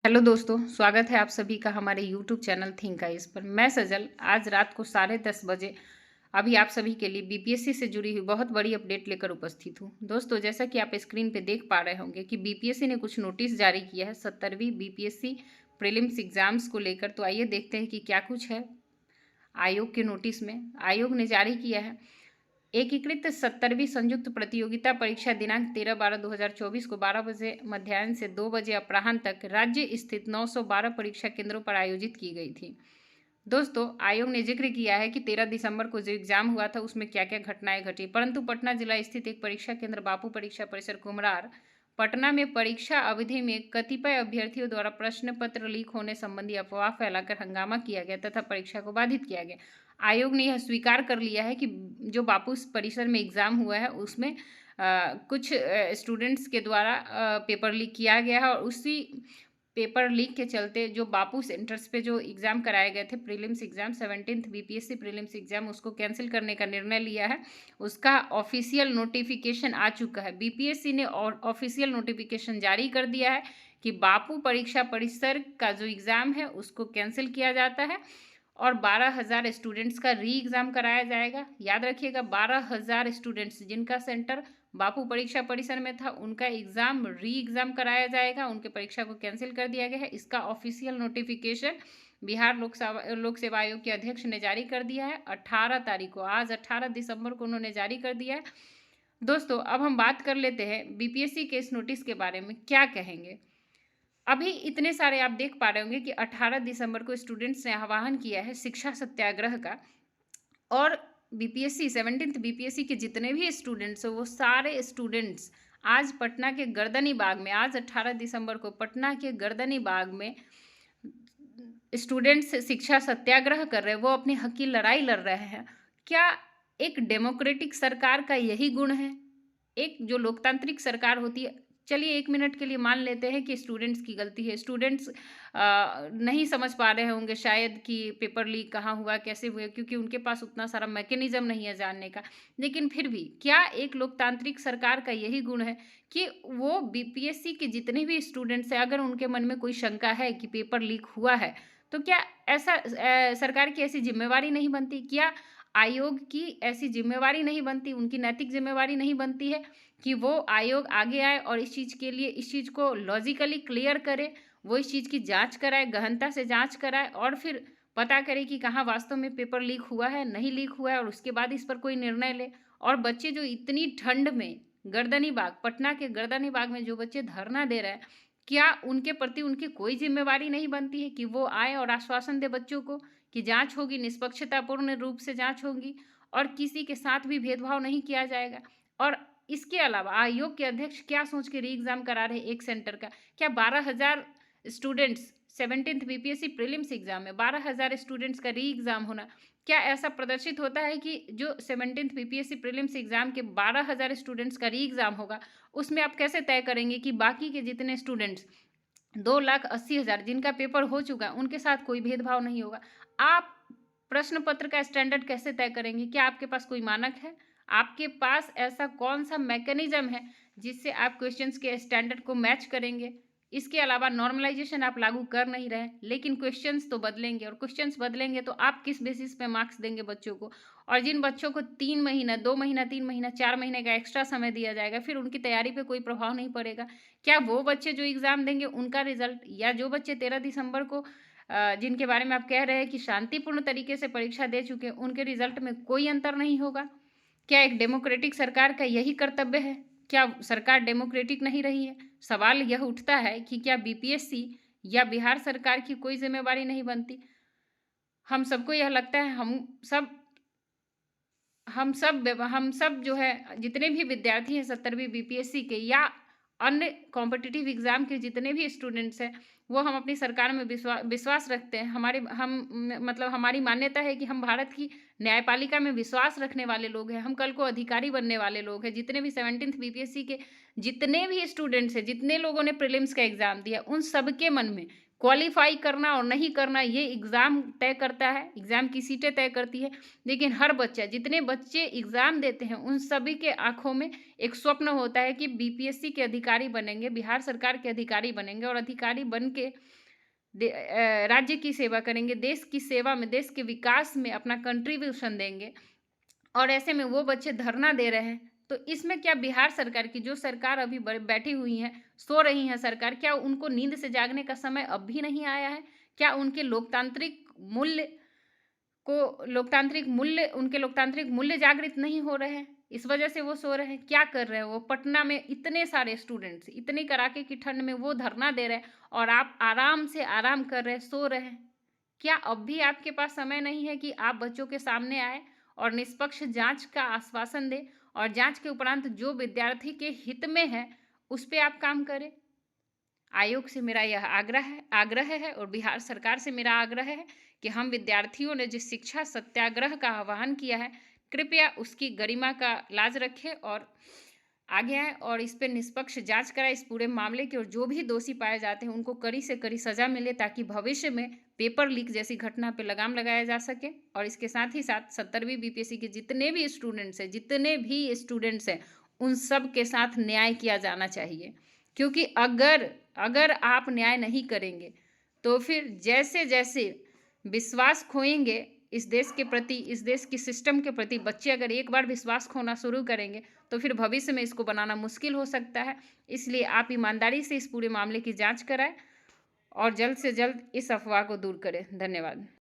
Hello दोस्तों, स्वागत है आप सभी का हमारे यूट्यूब चैनल थिंक आइज पर। मैं सजल आज रात को 10:30 बजे अभी आप सभी के लिए बीपीएससी से जुड़ी हुई बहुत बड़ी अपडेट लेकर उपस्थित हूँ। दोस्तों, जैसा कि आप स्क्रीन पे देख पा रहे होंगे कि बीपीएससी ने कुछ नोटिस जारी किया है 70वीं बीपीएससी प्रीलिम्स एग्जाम्स को लेकर। तो आइए देखते हैं कि क्या कुछ है आयोग के नोटिस में। आयोग ने जारी किया है एकीकृत 70वीं संयुक्त प्रतियोगिता परीक्षा दिनांक 13/12/2024 को 12 बजे मध्याह्न से 2 बजे अपराह्न तक राज्य स्थित 912 परीक्षा केंद्रों पर आयोजित की गई थी। दोस्तों, आयोग ने जिक्र किया है कि 13 दिसंबर को जो एग्जाम हुआ था उसमें क्या क्या घटनाएं घटी, परंतु पटना जिला स्थित एक परीक्षा केंद्र बापू परीक्षा परिसर कुमरार पटना में परीक्षा अवधि में कतिपय अभ्यर्थियों द्वारा प्रश्न पत्र लीक होने संबंधी अफवाह फैलाकर हंगामा किया गया तथा परीक्षा को बाधित किया गया। आयोग ने यह स्वीकार कर लिया है कि जो बापू परिसर में एग्जाम हुआ है उसमें कुछ स्टूडेंट्स के द्वारा पेपर लीक किया गया है, और उसी पेपर लीक के चलते जो बापू सेंटर्स पे जो एग्ज़ाम कराए गए थे prelims exam 17th BPSC prelims exam उसको कैंसिल करने का निर्णय लिया है। उसका ऑफिशियल नोटिफिकेशन आ चुका है। बीपीएससी ने ऑफिशियल नोटिफिकेशन जारी कर दिया है कि बापू परीक्षा परिसर का जो एग्ज़ाम है उसको कैंसिल किया जाता है और 12,000 स्टूडेंट्स का री एग्ज़ाम कराया जाएगा। याद रखिएगा, 12,000 स्टूडेंट्स जिनका सेंटर बापू परीक्षा परिसर में था उनका एग्ज़ाम री एग्ज़ाम कराया जाएगा। उनके परीक्षा को कैंसिल कर दिया गया है। इसका ऑफिशियल नोटिफिकेशन बिहार लोक सेवा आयोग के अध्यक्ष ने जारी कर दिया है 18 तारीख को। आज 18 दिसंबर को उन्होंने जारी कर दिया है। दोस्तों, अब हम बात कर लेते हैं बीपीएससी के इस नोटिस के बारे में क्या कहेंगे। अभी इतने सारे आप देख पा रहे होंगे कि 18 दिसंबर को स्टूडेंट्स ने आह्वान किया है शिक्षा सत्याग्रह का, और बीपीएससी 17th बीपीएससी के जितने भी स्टूडेंट्स हैं वो सारे स्टूडेंट्स आज पटना के गर्दनी बाग में, आज 18 दिसंबर को पटना के गर्दनी बाग में स्टूडेंट्स शिक्षा सत्याग्रह कर रहे हैं। वो अपने हक की लड़ाई लड़ रहे हैं। क्या एक डेमोक्रेटिक सरकार का यही गुण है? एक जो लोकतांत्रिक सरकार होती है, चलिए 1 मिनट के लिए मान लेते हैं कि स्टूडेंट्स की गलती है। स्टूडेंट्स नहीं समझ पा रहे होंगे शायद कि पेपर लीक कहाँ हुआ, कैसे हुए, क्योंकि उनके पास उतना सारा मैकेनिज़्म नहीं है जानने का। लेकिन फिर भी क्या एक लोकतांत्रिक सरकार का यही गुण है कि वो बीपीएससी के जितने भी स्टूडेंट्स हैं, अगर उनके मन में कोई शंका है कि पेपर लीक हुआ है, तो क्या ऐसा सरकार की ऐसी ज़िम्मेवारी नहीं बनती? क्या आयोग की ऐसी ज़िम्मेवारी नहीं बनती, उनकी नैतिक ज़िम्मेवारी नहीं बनती है कि वो आयोग आगे आए और इस चीज़ के लिए इस चीज़ को लॉजिकली क्लियर करे, वो इस चीज़ की जाँच कराए, गहनता से जाँच कराए और फिर पता करे कि कहाँ वास्तव में पेपर लीक हुआ है, नहीं लीक हुआ है, और उसके बाद इस पर कोई निर्णय ले। और बच्चे जो इतनी ठंड में गर्दनी बाग, पटना के गर्दनी बाग में जो बच्चे धरना दे रहे हैं, क्या उनके प्रति उनकी कोई ज़िम्मेवारी नहीं बनती है कि वो आएँ और आश्वासन दें बच्चों को कि जाँच होगी, निष्पक्षतापूर्ण रूप से जाँच होगी और किसी के साथ भी भेदभाव नहीं किया जाएगा? और इसके अलावा आयोग के अध्यक्ष क्या सोच के री एग्ज़ाम करा रहे हैं एक सेंटर का? क्या 12,000 students 17th BPSC prelims exam में 12,000 स्टूडेंट्स का री एग्ज़ाम होना, क्या ऐसा प्रदर्शित होता है कि जो 17th बीपीएससी प्रीलिम्स एग्ज़ाम के 12,000 स्टूडेंट्स का री एग्ज़ाम होगा, उसमें आप कैसे तय करेंगे कि बाकी के जितने स्टूडेंट्स 2,80,000 जिनका पेपर हो चुका है, उनके साथ कोई भेदभाव नहीं होगा? आप प्रश्न पत्र का स्टैंडर्ड कैसे तय करेंगे? क्या आपके पास कोई मानक है? आपके पास ऐसा कौन-सा मैकेनिज़्म है, जिससे आप क्वेश्चंस के स्टैंडर्ड को मैच करेंगे? इसके अलावा नॉर्मलाइज़ेशन आप लागू कर नहीं रहे, लेकिन क्वेश्चंस तो बदलेंगे, और क्वेश्चंस बदलेंगे तो आप किस बेसिस पे मार्क्स देंगे बच्चों को? और जिन बच्चों को 3 महीना, 2 महीना, 3 महीना, 4 महीने का एक्स्ट्रा समय दिया जाएगा, फिर उनकी तैयारी पे कोई प्रभाव नहीं पड़ेगा। क्या वो बच्चे जो एग्ज़ाम देंगे उनका रिज़ल्ट, या जो बच्चे 13 दिसंबर को जिनके बारे में आप कह रहे हैं कि शांतिपूर्ण तरीके से परीक्षा दे चुके हैं, उनके रिज़ल्ट में कोई अंतर नहीं होगा? क्या एक डेमोक्रेटिक सरकार का यही कर्तव्य है? क्या सरकार डेमोक्रेटिक नहीं रही है? सवाल यह उठता है कि क्या बीपीएससी या बिहार सरकार की कोई ज़िम्मेवारी नहीं बनती? हम सबको यह लगता है, सब हम सब जो है, जितने भी विद्यार्थी हैं 70वीं बीपीएससी के या अन्य कॉम्पिटिटिव एग्ज़ाम के जितने भी स्टूडेंट्स हैं, वो हम अपनी सरकार में विश्वास रखते हैं। मतलब हमारी मान्यता है कि हम भारत की न्यायपालिका में विश्वास रखने वाले लोग हैं। हम कल को अधिकारी बनने वाले लोग हैं। जितने भी 17th बीपीएससी के जितने भी स्टूडेंट्स हैं, जितने लोगों ने प्रीलिम्स का एग्ज़ाम दिया, उन सबके मन में क्वालिफ़ाई करना और नहीं करना ये एग्ज़ाम तय करता है, एग्ज़ाम की सीटें तय करती है। लेकिन हर बच्चा जितने बच्चे एग्ज़ाम देते हैं, उन सभी के आँखों में एक स्वप्न होता है कि बीपीएससी के अधिकारी बनेंगे, बिहार सरकार के अधिकारी बनेंगे और अधिकारी बन के राज्य की सेवा करेंगे, देश की सेवा में, देश के विकास में अपना कंट्रीब्यूशन देंगे। और ऐसे में वो बच्चे धरना दे रहे हैं, तो इसमें क्या बिहार सरकार की जो सरकार अभी बैठी हुई है, सो रही है सरकार, क्या उनको नींद से जागने का समय अब भी नहीं आया है? क्या उनके लोकतांत्रिक मूल्य जागृत नहीं हो रहे हैं? इस वजह से वो सो रहे हैं। क्या कर रहे हैं वो? पटना में इतने सारे स्टूडेंट्स, इतनी कड़ाके की ठंड में वो धरना दे रहे हैं और आप आराम से आराम कर रहे हैं, सो रहे हैं। क्या अब भी आपके पास समय नहीं है कि आप बच्चों के सामने आए और निष्पक्ष जांच का आश्वासन दें और जांच के उपरांत जो विद्यार्थी के हित में है, उस पे आप काम करें? आयोग से मेरा यह आग्रह है और बिहार सरकार से मेरा आग्रह है कि हम विद्यार्थियों ने जिस शिक्षा सत्याग्रह का आह्वान किया है, कृपया उसकी गरिमा का लाज रखें और आगे आएँ और इस पे निष्पक्ष जाँच कराएँ इस पूरे मामले की और जो भी दोषी पाए जाते हैं, उनको कड़ी से कड़ी सज़ा मिले ताकि भविष्य में पेपर लीक जैसी घटना पे लगाम लगाया जा सके। और इसके साथ ही साथ 70वीं बीपीएससी के जितने भी स्टूडेंट्स हैं, उन सब के साथ न्याय किया जाना चाहिए। क्योंकि अगर आप न्याय नहीं करेंगे, तो फिर जैसे-जैसे विश्वास खोएँगे इस देश के प्रति, इस देश के सिस्टम के प्रति बच्चे अगर एक बार विश्वास खोना शुरू करेंगे, तो फिर भविष्य में इसको बनाना मुश्किल हो सकता है। इसलिए आप ईमानदारी से इस पूरे मामले की जाँच कराएँ और जल्द से जल्द इस अफ़वाह को दूर करें। धन्यवाद।